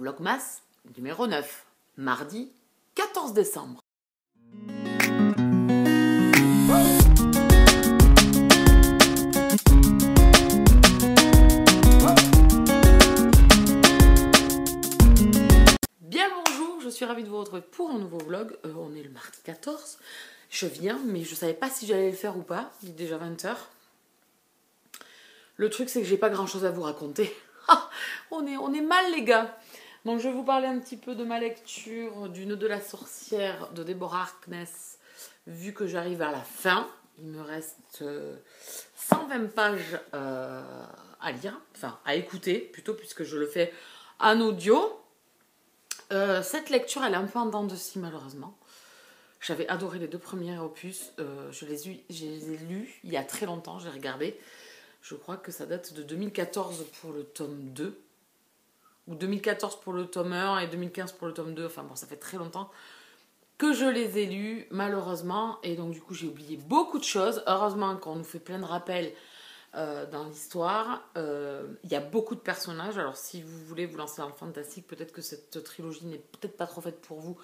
Vlogmas numéro 9, mardi 14 décembre. Bien le bonjour, je suis ravie de vous retrouver pour un nouveau vlog. On est le mardi 14, je viens mais je savais pas si j'allais le faire ou pas, il est déjà 20 h. Le truc c'est que j'ai pas grand chose à vous raconter. on est mal les gars. Donc je vais vous parler un petit peu de ma lecture du Nœud de la sorcière de Deborah Harkness. Vu que j'arrive à la fin, il me reste 120 pages à lire, enfin à écouter plutôt puisque je le fais en audio. Cette lecture elle est un peu en dents de scie malheureusement. J'avais adoré les deux premiers opus, je les ai lus il y a très longtemps, j'ai regardé. Je crois que ça date de 2014 pour le tome 2. Ou 2014 pour le tome 1 et 2015 pour le tome 2. Enfin bon, ça fait très longtemps que je les ai lus, malheureusement. Et donc du coup, j'ai oublié beaucoup de choses. Heureusement qu'on nous fait plein de rappels dans l'histoire. Il y a beaucoup de personnages. Alors si vous voulez vous lancer dans le fantastique, peut-être que cette trilogie n'est peut-être pas trop faite pour vous.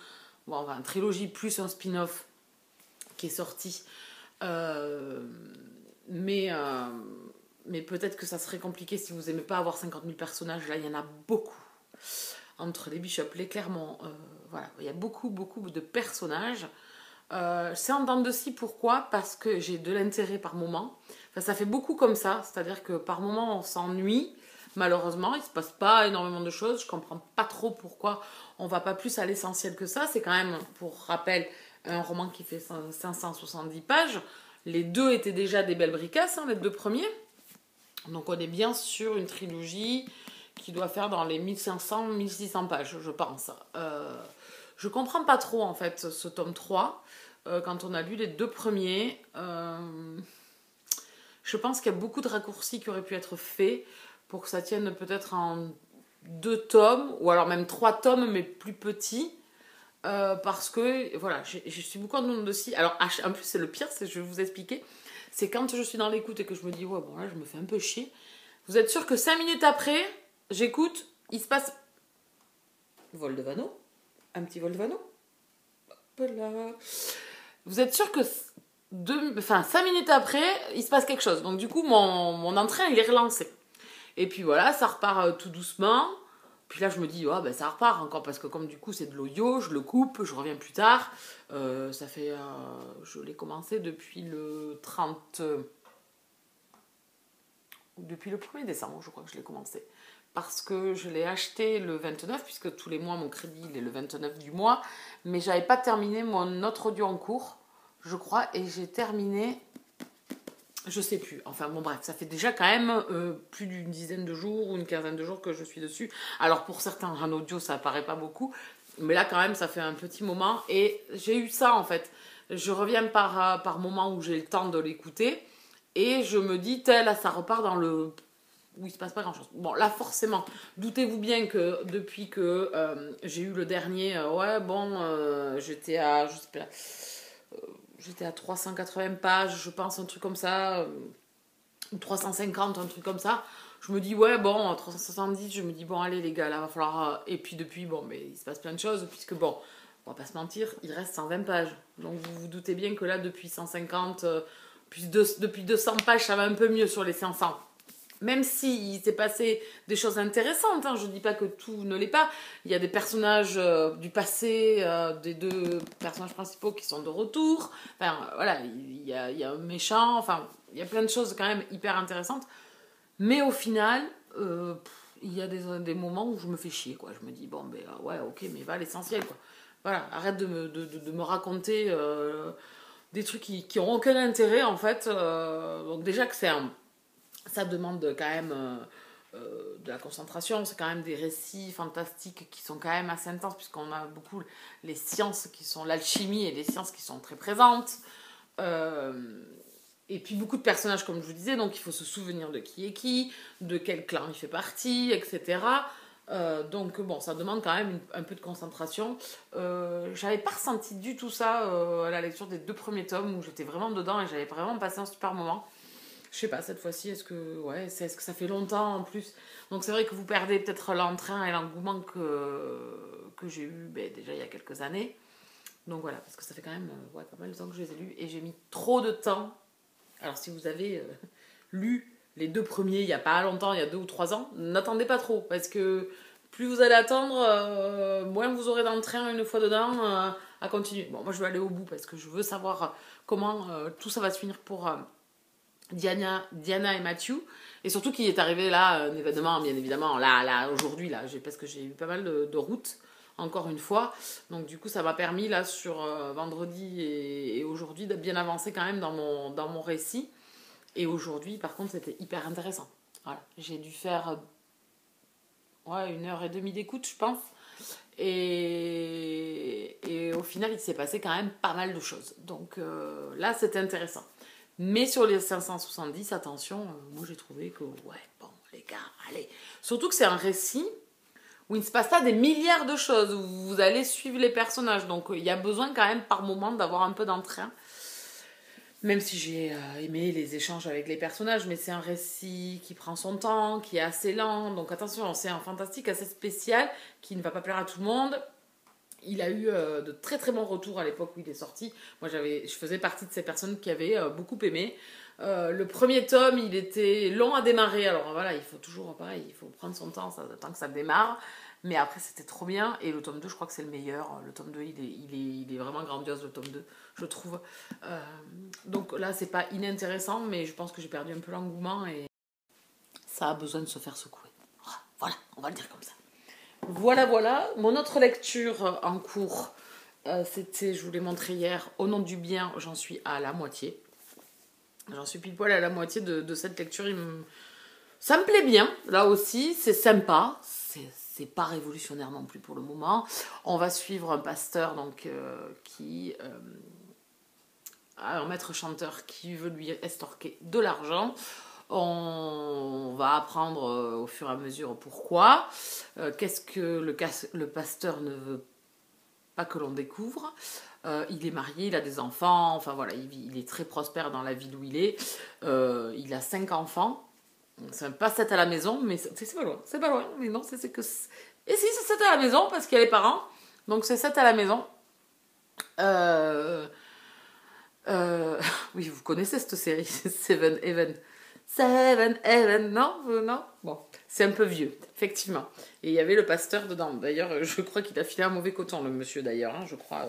Bon, enfin, une trilogie plus un spin-off qui est sorti. Mais peut-être que ça serait compliqué si vous n'aimez pas avoir 50 000 personnages. Là, il y en a beaucoup. Entre les Bishop, les Clermont, voilà, il y a beaucoup de personnages. C'est en dents de scie, pourquoi? Parce que j'ai de l'intérêt par moment. Enfin, ça fait beaucoup comme ça, c'est-à-dire que par moment, on s'ennuie. Malheureusement, il ne se passe pas énormément de choses. Je ne comprends pas trop pourquoi on ne va pas plus à l'essentiel que ça. C'est quand même, pour rappel, un roman qui fait 570 pages. Les deux étaient déjà des belles bricasses, hein, les deux premiers. Donc on est bien sur une trilogie qui doit faire dans les 1500-1600 pages, je pense. Je comprends pas trop en fait ce tome 3, quand on a lu les deux premiers. Je pense qu'il y a beaucoup de raccourcis qui auraient pu être faits pour que ça tienne peut-être en 2 tomes, ou alors même 3 tomes mais plus petits. Parce que voilà, je suis beaucoup en dents de scie. Alors en plus c'est le pire, c'est je vais vous expliquer. C'est quand je suis dans l'écoute et que je me dis, ouais, bon là, je me fais un peu chier. Vous êtes sûr que 5 minutes après, j'écoute, il se passe... Vol de Vano. Un petit vol de Vano. Hop là. Vous êtes sûr que 5 minutes après, il se passe quelque chose. Donc du coup, mon entrain, il est relancé. Et puis voilà, ça repart tout doucement. Puis là, je me dis, oh, ben, ça repart encore, parce que comme du coup, c'est de l'audio, je le coupe, je reviens plus tard. Ça fait... je l'ai commencé depuis le 30... depuis le 1er décembre, je crois que je l'ai commencé. Parce que je l'ai acheté le 29, puisque tous les mois, mon crédit, il est le 29 du mois. Mais j'avais pas terminé mon autre audio en cours, je crois, et j'ai terminé... Je sais plus. Enfin bon bref, ça fait déjà quand même plus d'une dizaine de jours ou une quinzaine de jours que je suis dessus. Alors pour certains en audio ça apparaît pas beaucoup, mais là quand même ça fait un petit moment et j'ai eu ça en fait. Je reviens par moment où j'ai le temps de l'écouter et je me dis là ça repart dans le où il se passe pas grand chose. Bon là forcément, doutez-vous bien que depuis que j'ai eu le dernier, j'étais à je sais pas. J'étais à 380 pages, je pense, un truc comme ça, ou 350, un truc comme ça. Je me dis, ouais, bon, 370, je me dis, bon, allez les gars, là, va falloir... Et puis depuis, bon, mais il se passe plein de choses, puisque, bon, on va pas se mentir, il reste 120 pages. Donc vous vous doutez bien que là, depuis 150, depuis 200 pages, ça va un peu mieux sur les 500. Même s'il s'est passé des choses intéressantes, hein, je ne dis pas que tout ne l'est pas. Il y a des personnages du passé, des deux personnages principaux qui sont de retour. Enfin, voilà, il y a un méchant. Enfin, il y a plein de choses quand même hyper intéressantes. Mais au final, il y a des moments où je me fais chier, quoi. Je me dis, bon, ben ouais, ok, mais va à l'essentiel, quoi. Voilà, arrête de me raconter des trucs qui ont aucun intérêt, en fait. Donc déjà que ça demande quand même de la concentration, c'est quand même des récits fantastiques qui sont quand même assez intenses, puisqu'on a beaucoup les sciences qui sont l'alchimie et les sciences qui sont très présentes. Et puis beaucoup de personnages, comme je vous disais, donc il faut se souvenir de qui est qui, de quel clan il fait partie, etc. Donc bon, ça demande quand même un peu de concentration. J'avais pas ressenti du tout ça à la lecture des 2 premiers tomes, où j'étais vraiment dedans et j'avais vraiment passé un super moment. Je sais pas, cette fois-ci, est-ce que ça fait longtemps en plus? Donc c'est vrai que vous perdez peut-être l'entrain et l'engouement que j'ai eu déjà il y a quelques années. Donc voilà, parce que ça fait quand même pas mal de temps que je les ai lus et j'ai mis trop de temps. Alors si vous avez lu les 2 premiers il n'y a pas longtemps, il y a 2 ou 3 ans, n'attendez pas trop parce que plus vous allez attendre, moins vous aurez d'entrain une fois dedans à continuer. Bon, moi je vais aller au bout parce que je veux savoir comment tout ça va se finir pour Diana et Matthew. Et surtout qu'il est arrivé là un événement, bien évidemment, là aujourd'hui, parce que j'ai eu pas mal de routes, encore une fois. Donc du coup, ça m'a permis là sur vendredi et aujourd'hui de bien avancer quand même dans mon récit. Et aujourd'hui, par contre, c'était hyper intéressant. Voilà, j'ai dû faire 1h30 d'écoute, je pense. Et au final, il s'est passé quand même pas mal de choses. Donc là, c'était intéressant. Mais sur les 570, attention, moi j'ai trouvé que, bon, les gars, allez. Surtout que c'est un récit où il ne se passe pas des milliards de choses, où vous allez suivre les personnages. Donc il y a besoin quand même par moment d'avoir un peu d'entrain. Même si j'ai aimé les échanges avec les personnages, mais c'est un récit qui prend son temps, qui est assez lent. Donc attention, c'est un fantastique assez spécial qui ne va pas plaire à tout le monde. Il a eu de très très bons retours à l'époque où il est sorti. Moi, je faisais partie de ces personnes qui avaient beaucoup aimé. Le premier tome, il était long à démarrer. Alors voilà, il faut toujours, pareil, il faut prendre son temps, tant que ça démarre. Mais après, c'était trop bien. Et le tome 2, je crois que c'est le meilleur. Le tome 2, il est vraiment grandiose, le tome 2, je trouve. Donc là, c'est pas inintéressant, mais je pense que j'ai perdu un peu l'engouement et ça a besoin de se faire secouer. Voilà, on va le dire comme ça. Voilà. Mon autre lecture en cours, c'était, je vous l'ai montré hier, Au nom du bien, j'en suis à la moitié. J'en suis pile poil à la moitié de cette lecture. Ça me plaît bien, là aussi, c'est sympa. C'est pas révolutionnaire non plus pour le moment. On va suivre un pasteur donc, un maître chanteur qui veut lui estorquer de l'argent. On va apprendre au fur et à mesure pourquoi. Qu'est-ce que le pasteur ne veut pas que l'on découvre. Il est marié, il a des enfants, enfin voilà, il est très prospère dans la ville où il est. Il a 5 enfants. C'est pas 7 à la maison, mais c'est pas loin. C'est pas loin, mais non, c'est que... Et si, c'est 7 à la maison, parce qu'il y a les parents. Donc c'est 7 à la maison. Oui, vous connaissez cette série, Seven Heaven. Seven Heaven, non? Non? Bon, c'est un peu vieux, effectivement. Et il y avait le pasteur dedans. D'ailleurs, je crois qu'il a filé un mauvais coton, le monsieur, d'ailleurs. Hein, je crois,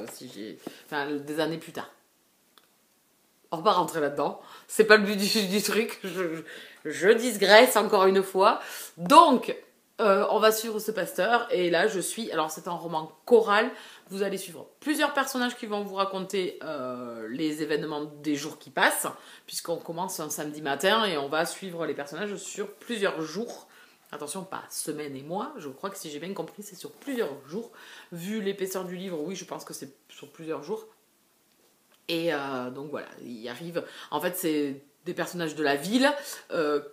Enfin, des années plus tard. On va pas rentrer là-dedans. C'est pas le but du truc. Je digresse encore une fois. Donc, on va suivre ce pasteur. Et là, alors, c'est un roman choral. Vous allez suivre plusieurs personnages qui vont vous raconter les événements des jours qui passent. Puisqu'on commence un samedi matin et on va suivre les personnages sur plusieurs jours. Attention, pas semaines et mois. Je crois que si j'ai bien compris, c'est sur plusieurs jours. Vu l'épaisseur du livre, oui, je pense que c'est sur plusieurs jours. Et donc voilà, il arrive... En fait, c'est des personnages de la ville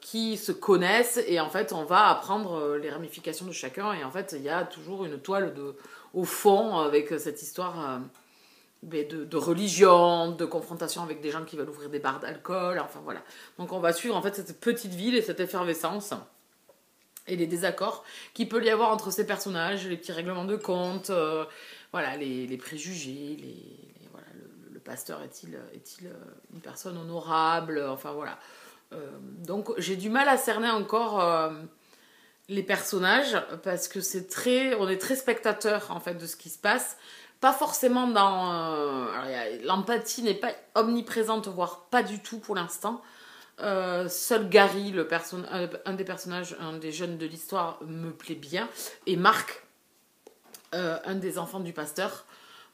qui se connaissent et en fait, on va apprendre les ramifications de chacun. Et en fait, il y a toujours une toile au fond avec cette histoire de religion, de confrontation avec des gens qui veulent ouvrir des bars d'alcool. Enfin voilà. Donc on va suivre en fait cette petite ville et cette effervescence et les désaccords qu'il peut y avoir entre ces personnages, les petits règlements de compte, voilà, les préjugés, voilà, le pasteur est-il une personne honorable, enfin voilà. Donc j'ai du mal à cerner encore les personnages parce que on est très spectateur en fait de ce qui se passe. Pas forcément dans... l'empathie n'est pas omniprésente, voire pas du tout pour l'instant. Seul Gary, un des personnages, un des jeunes de l'histoire, me plaît bien. Et Marc, un des enfants du pasteur.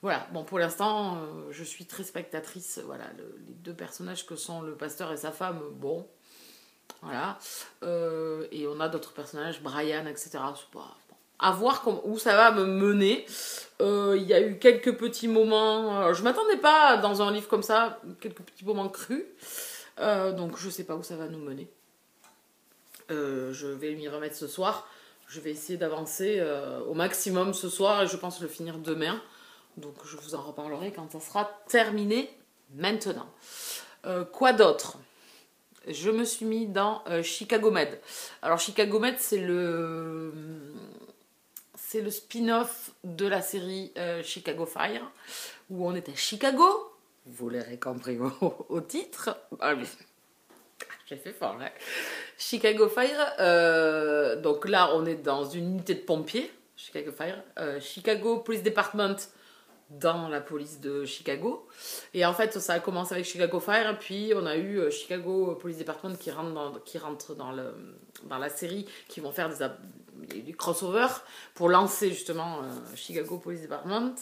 Voilà, bon, pour l'instant, je suis très spectatrice. Voilà, les 2 personnages que sont le pasteur et sa femme, bon, voilà. Et on a d'autres personnages, Brian, etc. Bon, à voir où ça va me mener. Il y a eu quelques petits moments... je m'attendais pas dans un livre comme ça, quelques petits moments crus. Donc je sais pas où ça va nous mener. Je vais m'y remettre ce soir. Je vais essayer d'avancer au maximum ce soir et je pense le finir demain. Donc je vous en reparlerai quand ça sera terminé maintenant. Quoi d'autre? je me suis mis dans Chicago Med. Alors Chicago Med, c'est le spin-off de la série Chicago Fire, où on est à Chicago. Vous l'aurez compris au titre. Ah, mais... j'ai fait fort, hein. Chicago Fire, donc là on est dans une unité de pompiers, Chicago Fire, Chicago Police Department, dans la police de Chicago. Et en fait, ça a commencé avec Chicago Fire, puis on a eu Chicago Police Department qui rentre dans la série, qui vont faire des crossovers pour lancer justement Chicago Police Department.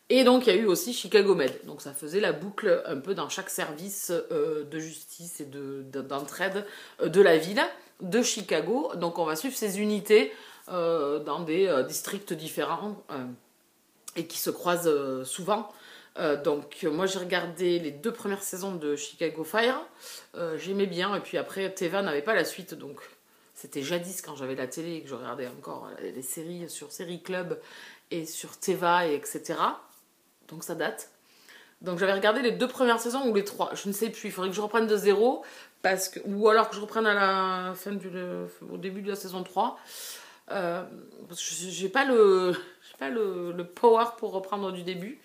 Et donc, il y a eu aussi Chicago Med. Donc, ça faisait la boucle un peu dans chaque service de justice et d'entraide de la ville de Chicago. Donc, on va suivre ces unités dans des districts différents et qui se croisent souvent. Donc moi j'ai regardé les 2 premières saisons de Chicago Fire, j'aimais bien, et puis après Teva n'avait pas la suite, donc c'était jadis quand j'avais la télé et que je regardais encore les séries sur Série Club et sur Teva et etc. Donc ça date. Donc j'avais regardé les 2 premières saisons ou les 3, je ne sais plus, il faudrait que je reprenne de zéro, ou alors que je reprenne à la fin au début de la saison 3. Parce que j'ai pas le power pour reprendre du début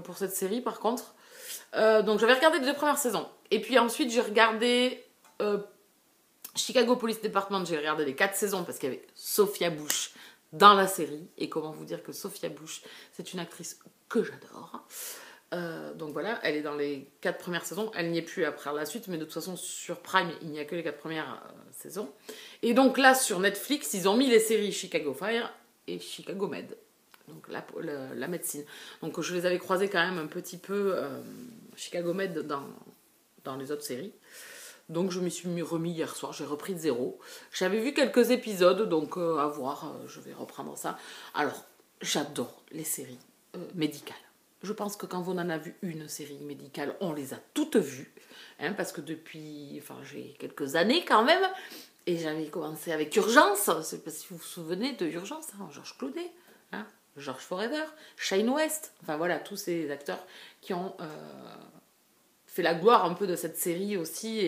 pour cette série par contre. Donc j'avais regardé les 2 premières saisons. Et puis ensuite j'ai regardé Chicago Police Department, j'ai regardé les 4 saisons parce qu'il y avait Sophia Bush dans la série. Et comment vous dire que Sophia Bush, c'est une actrice que j'adore. Donc voilà, elle est dans les 4 premières saisons, elle n'y est plus après la suite, mais de toute façon sur Prime, il n'y a que les 4 premières saisons. Et donc là, sur Netflix, ils ont mis les séries Chicago Fire et Chicago Med, donc la médecine. Donc je les avais croisés quand même un petit peu, Chicago Med dans les autres séries. Donc je m'y suis remis hier soir, j'ai repris de zéro. J'avais vu quelques épisodes, donc à voir, je vais reprendre ça. Alors, j'adore les séries médicales. Je pense que quand on en a vu une série médicale, on les a toutes vues. Hein, parce que depuis, j'ai quelques années quand même. Et j'avais commencé avec Urgence. Je ne sais pas si vous vous souvenez de Urgence. Hein, Georges Clooney, hein, George Forever, Shane West. Enfin voilà, tous ces acteurs qui ont fait la gloire un peu de cette série aussi.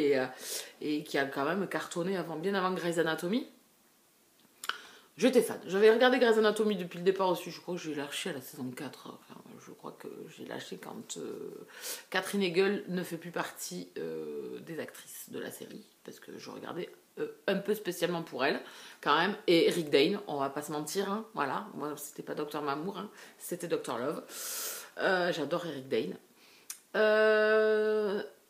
Et qui a quand même cartonné bien avant Grey's Anatomy. J'étais fan. J'avais regardé Grey's Anatomy depuis le départ aussi. Je crois que j'ai lâché à la saison 4. Enfin, je crois que j'ai lâché quand Catherine Hegel ne fait plus partie des actrices de la série. Parce que je regardais un peu spécialement pour elle, quand même. Et Rick Dane, on va pas se mentir. Hein, voilà. Moi, c'était pas Dr Mamour, hein, c'était Dr Love. J'adore Rick Dane.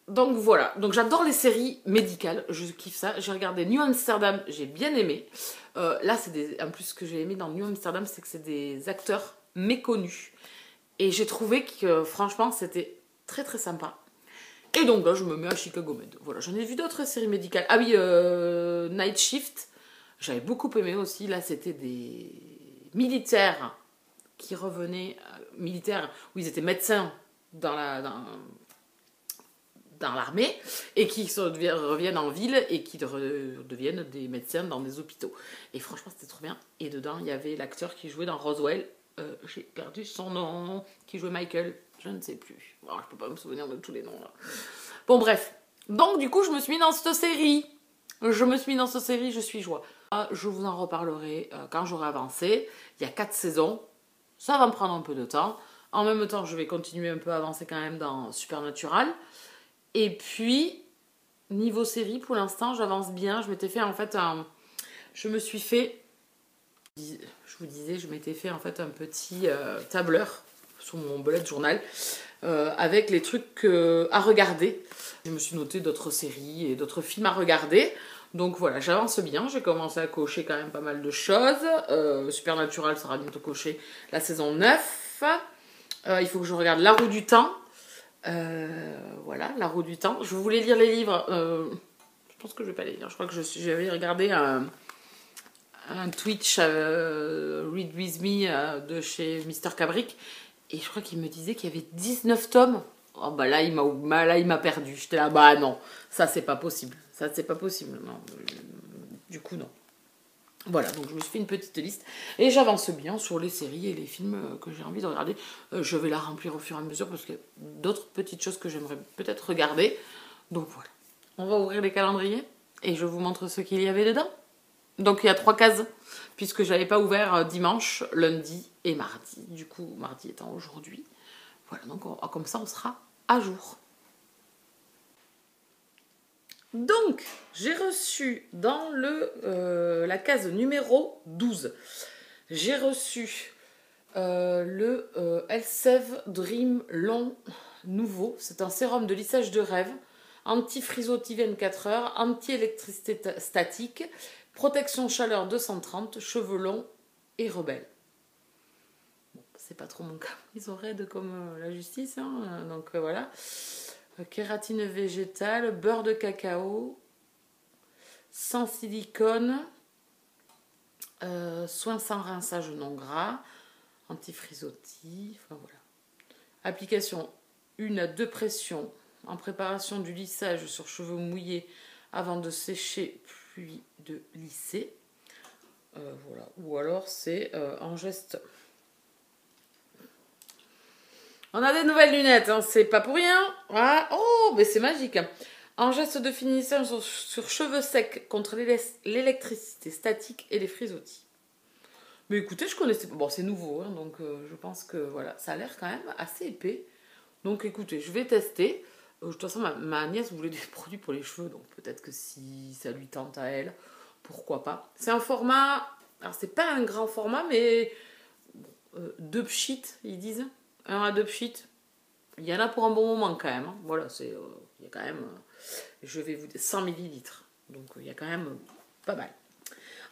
Donc voilà, donc j'adore les séries médicales, je kiffe ça. J'ai regardé New Amsterdam, j'ai bien aimé. Là, en plus ce que j'ai aimé dans New Amsterdam, c'est que c'est des acteurs méconnus. Et j'ai trouvé que franchement, c'était très très sympa. Et donc là, je me mets à Chicago Med. Voilà, j'en ai vu d'autres séries médicales. Ah oui, Night Shift, j'avais beaucoup aimé aussi. Là, c'était des militaires qui revenaient, militaires où ils étaient médecins dans l'armée et qui reviennent en ville et qui deviennent des médecins dans des hôpitaux. Et franchement, c'était trop bien. Et dedans, il y avait l'acteur qui jouait dans Roswell. J'ai perdu son nom. Qui jouait Michael. Je ne sais plus. Bon, je peux pas me souvenir de tous les noms là. Bon, bref. Donc, du coup, je me suis mis dans cette série. Je suis joie. Je vous en reparlerai quand j'aurai avancé. Il y a 4 saisons. Ça va me prendre un peu de temps. En même temps, je vais continuer un peu à avancer quand même dans Supernatural. Et puis, niveau série, pour l'instant, j'avance bien. Je m'étais fait en fait je vous disais, je m'étais fait en fait un petit tableur sur mon bullet journal avec les trucs à regarder. Je me suis noté d'autres séries et d'autres films à regarder. Donc voilà, j'avance bien. J'ai commencé à cocher quand même pas mal de choses. Supernatural sera bientôt coché la saison 9. Il faut que je regarde La Roue du Temps. Voilà, La Roue du Temps. Je voulais lire les livres. Je pense que je vais pas les lire. Je crois que j'avais regardé un Twitch Read With Me de chez Mister Cabric. Et je crois qu'il me disait qu'il y avait 19 tomes. Oh bah là, il m'a perdu. J'étais là, bah non, ça c'est pas possible. Ça c'est pas possible. Non. Du coup, non. Voilà, donc je me suis fait une petite liste et j'avance bien sur les séries et les films que j'ai envie de regarder. Je vais la remplir au fur et à mesure parce qu'il y a d'autres petites choses que j'aimerais peut-être regarder. Donc voilà, on va ouvrir les calendriers et je vous montre ce qu'il y avait dedans. Donc il y a 3 cases, puisque je n'avais pas ouvert dimanche, lundi et mardi. Du coup, mardi étant aujourd'hui. Voilà, donc comme ça, on sera à jour. Donc, j'ai reçu dans la case numéro 12, j'ai reçu le Elseve Dream Long nouveau. C'est un sérum de lissage de rêve, anti-frisottis 24 heures, anti-électricité statique, protection chaleur 230, cheveux longs et rebelle. Bon, c'est pas trop mon cas, ils ont raide comme la justice, hein, donc voilà. Kératine végétale, beurre de cacao, sans silicone, soin sans rinçage non gras, anti-frisottis, enfin voilà. Application 1 à 2 pressions en préparation du lissage sur cheveux mouillés avant de sécher puis de lisser. Voilà. Ou alors c'est en geste. On a des nouvelles lunettes, hein, c'est pas pour rien. Ah, oh, mais c'est magique. En geste de finissage sur cheveux secs contre l'électricité statique et les frisottis. Mais écoutez, je connaissais pas. Bon, c'est nouveau, hein, donc je pense que voilà, ça a l'air quand même assez épais. Donc écoutez, je vais tester. De toute façon, ma nièce voulait des produits pour les cheveux, donc peut-être que si ça lui tente à elle, pourquoi pas. C'est un format, alors c'est pas un grand format, mais 2 pchits, ils disent. 1 à 2 pchits. Il y en a pour un bon moment quand même. Hein. Voilà, il y a quand même, je vais vous dire, 100 millilitres. Donc il y a quand même pas mal.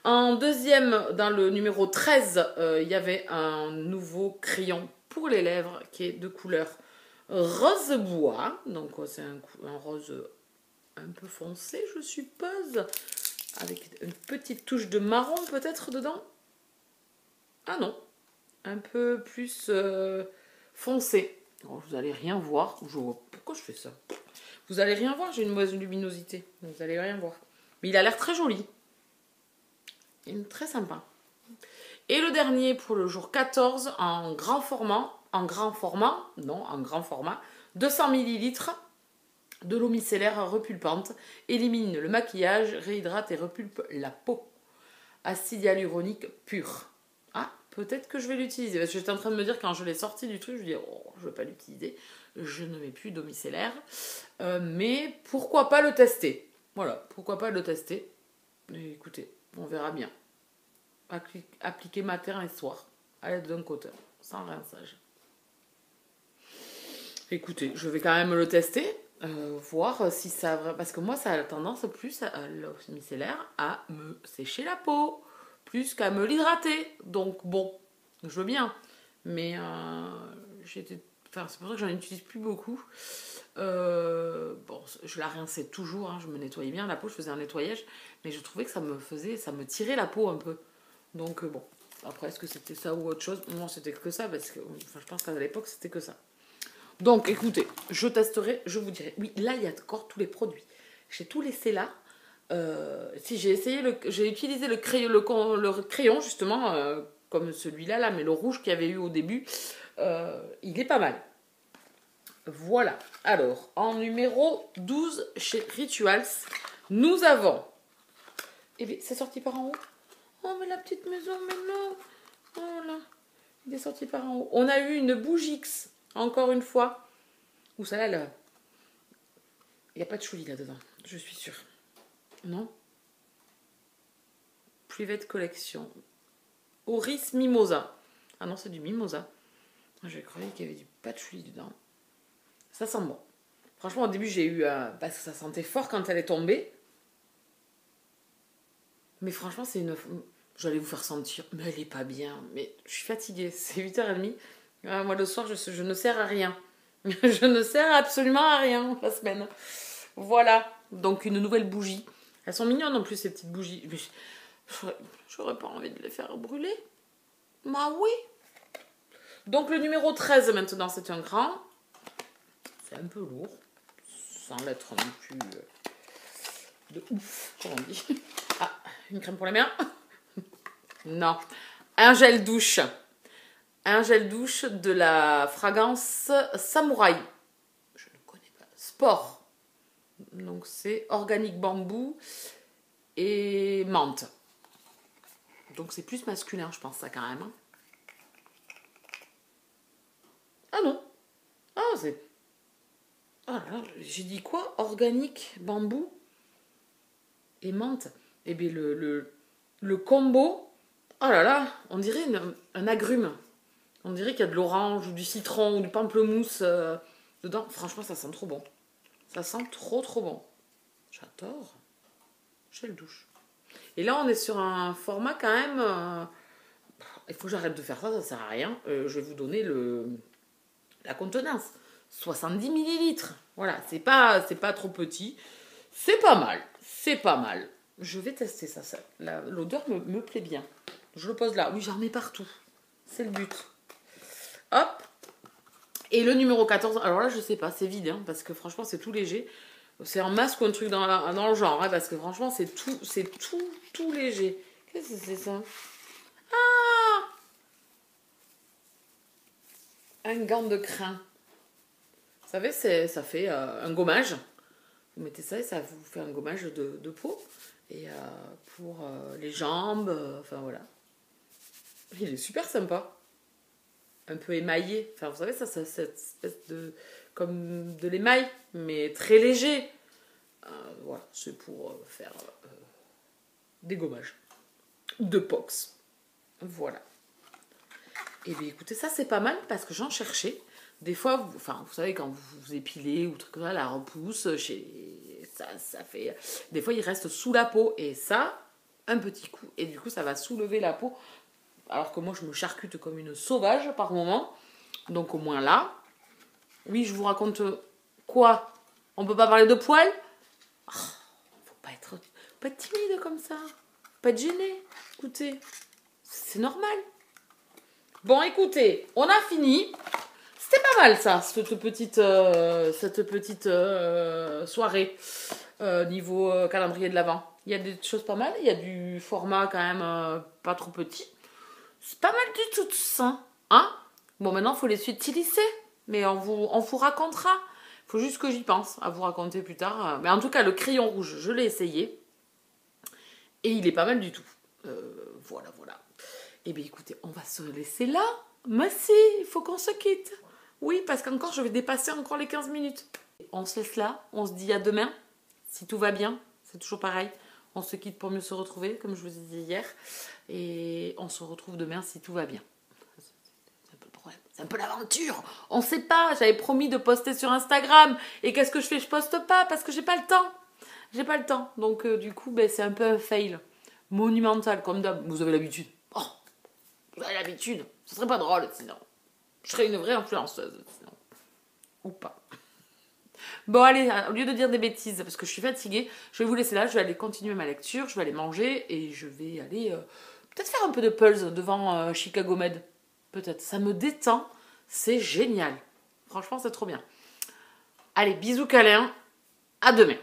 En deuxième, dans le numéro 13, il y avait un nouveau crayon pour les lèvres qui est de couleur rose bois. Donc c'est un rose un peu foncé, je suppose, avec une petite touche de marron peut-être dedans. Ah non, un peu plus foncé. Alors, vous n'allez rien voir. Pourquoi je fais ça? Vous n'allez rien voir, j'ai une mauvaise luminosité. Vous n'allez rien voir. Mais il a l'air très joli. Il est très sympa. Et le dernier pour le jour 14, en grand format, 200 ml de l'eau micellaire repulpante, élimine le maquillage, réhydrate et repulpe la peau. Acide hyaluronique pur. Ah, peut-être que je vais l'utiliser. Parce que j'étais en train de me dire, quand je l'ai sorti du truc, je me dis, oh, je ne vais pas l'utiliser. Je ne mets plus d'eau micellaire. Mais pourquoi pas le tester? Voilà, pourquoi pas le tester? Et écoutez, on verra bien. Appliquer matin et soir, à l'aide d'un coton, sans rinçage. Écoutez, je vais quand même le tester, voir si ça... Parce que moi, ça a tendance plus, l'eau micellaire, à me sécher la peau, plus qu'à me l'hydrater. Donc bon, je veux bien. Mais c'est pour ça que j'en utilise plus beaucoup. Bon, je la rinçais toujours, hein, je me nettoyais bien la peau, je faisais un nettoyage, mais je trouvais que ça me tirait la peau un peu. Donc bon, après est-ce que c'était ça ou autre chose? Non, c'était que ça, parce que je pense qu'à l'époque c'était que ça. Donc écoutez, je testerai, je vous dirai. Oui, là il y a encore tous les produits. J'ai tout laissé là. Si j'ai utilisé le crayon justement, comme celui-là, là, mais le rouge qu'il y avait eu au début, il est pas mal. Voilà. Alors, en numéro 12, chez Rituals, nous avons... Eh bien, c'est sorti par en haut. Oh, mais la petite maison, mais non. Oh là. Il est sorti par en haut. On a eu une Bougix, encore une fois. Ou celle-là, là. Il n'y a pas de chouli là-dedans, je suis sûre. Non? Private Collection. Oris Mimosa. Ah non, c'est du Mimosa. Je croyais qu'il y avait du patchouli dedans. Ça sent bon. Franchement, au début, j'ai eu... parce que ça sentait fort quand elle est tombée. Mais franchement, c'est une... J'allais vous faire sentir, mais elle est pas bien. Mais je suis fatiguée, c'est 8h30. Moi, le soir, je ne sers à rien. Je ne sers absolument à rien la semaine. Voilà. Donc, une nouvelle bougie. Elles sont mignonnes en plus, ces petites bougies. J'aurais pas envie de les faire brûler. Bah oui. Donc, le numéro 13, maintenant, c'est un grand. C'est un peu lourd. Sans l'être non plus de ouf, comme on dit. Ah, une crème pour les mains. Non. Un gel douche. Un gel douche de la fragrance Samouraï. Je ne connais pas. Sport. Donc c'est organique bambou et menthe. Donc c'est plus masculin, je pense, ça quand même. Ah non. Ah, c'est... Ah là, j'ai dit quoi? Organique bambou et menthe. Eh bien, le combo, oh là là, on dirait un agrume. On dirait qu'il y a de l'orange ou du citron ou du pamplemousse dedans. Franchement, ça sent trop bon. Ça sent trop trop bon. J'adore. J'ai le douche. Et là, on est sur un format quand même... il faut que j'arrête de faire ça, ça sert à rien. Je vais vous donner la contenance. 70 millilitres. Voilà, c'est pas trop petit. C'est pas mal. C'est pas mal. Je vais tester ça. L'odeur me plaît bien. Je le pose là. Oui, j'en mets partout. C'est le but. Hop. Et le numéro 14, alors là, je sais pas, c'est vide, hein, parce que franchement, c'est tout léger. C'est un masque ou un truc dans le genre, hein, parce que franchement, c'est tout léger. Qu'est-ce que c'est ça? Ah! Un gant de crin. Vous savez, ça fait un gommage. Vous mettez ça et ça vous fait un gommage de peau. Et pour les jambes, enfin voilà. Il est super sympa. Un peu émaillé. Enfin, vous savez, ça cette espèce de... comme de l'émail, mais très léger. Voilà, c'est pour faire des gommages. De pox. Voilà. Et bien écoutez, ça c'est pas mal parce que j'en cherchais. Des fois, vous savez, quand vous épilez ou truc comme ça, la repousse, ça fait... Des fois, il reste sous la peau. Et ça, un petit coup. Et du coup, ça va soulever la peau. Alors que moi, je me charcute comme une sauvage par moment. Donc au moins là. Oui, je vous raconte quoi? On peut pas parler de poils? Faut pas être timide comme ça. Faut pas être gêné. Écoutez, c'est normal. Bon, écoutez, on a fini. C'était pas mal ça, cette petite soirée niveau calendrier de l'Avent. Il y a des choses pas mal. Il y a du format quand même pas trop petit. C'est pas mal du tout ça. Hein? Bon, maintenant, il faut les utiliser. Mais on vous racontera. Il faut juste que j'y pense à vous raconter plus tard. Mais en tout cas, le crayon rouge, je l'ai essayé. Et il est pas mal du tout. Voilà. Eh bien, écoutez, on va se laisser là. Mais si, il faut qu'on se quitte. Oui, parce qu'encore, je vais dépasser encore les 15 minutes. On se laisse là. On se dit à demain. Si tout va bien. C'est toujours pareil. On se quitte pour mieux se retrouver, comme je vous ai dit hier. Et on se retrouve demain si tout va bien. C'est un peu le problème. C'est un peu l'aventure. On sait pas. J'avais promis de poster sur Instagram. Et qu'est-ce que je fais? Je poste pas parce que j'ai pas le temps. J'ai pas le temps. Donc, du coup, c'est un peu un fail. Monumental, comme d'hab. Vous avez l'habitude. Oh, vous avez l'habitude. Ce serait pas drôle, sinon. Je serais une vraie influenceuse, sinon. Ou pas. Bon, allez, au lieu de dire des bêtises, parce que je suis fatiguée, je vais vous laisser là, je vais aller continuer ma lecture, je vais aller manger et je vais aller peut-être faire un peu de pulse devant Chicago Med. Peut-être. Ça me détend. C'est génial. Franchement, c'est trop bien. Allez, bisous câlins. À demain.